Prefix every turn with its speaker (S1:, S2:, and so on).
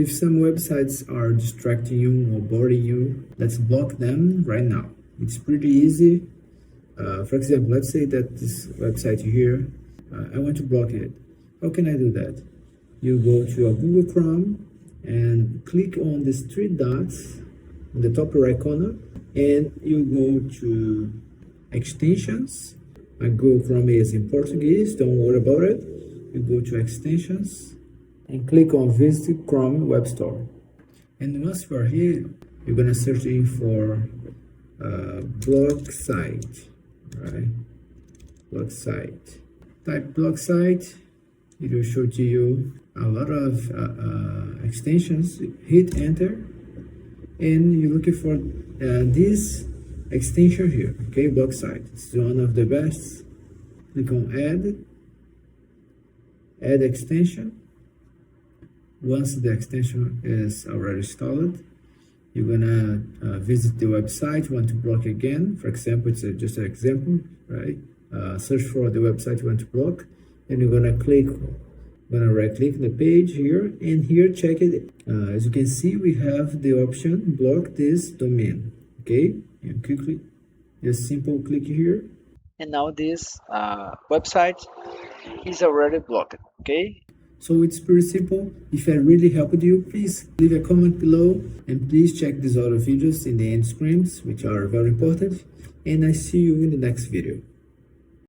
S1: If some websites are distracting you or boring you, let's block them right now. It's pretty easy. For example, let's say that this website here, I want to block it. How can I do that? You go to a Google Chrome and click on these three dots in the top right corner, and you go to extensions. My Google Chrome is in Portuguese, don't worry about it. You go to extensions and click on Visit Chrome Web Store. And once you are here, you're gonna search in for blog site, right? Blog site. Type blog site. It will show to you a lot of extensions. Hit enter, and you're looking for this extension here. Okay, blog site. It's one of the best. Click on add extension. Once the extension is already installed, you're gonna visit the website you want to block again. For example, it's just an example, right? Search for the website you want to block, and you're gonna right click the page here, and here check it. As you can see, we have the option block this domain. Okay, and quickly, just simple click here.
S2: And now this website is already blocked, okay?
S1: So it's pretty simple. If I really helped you, please leave a comment below, and please check these other videos in the end screens, which are very important. And I see you in the next video.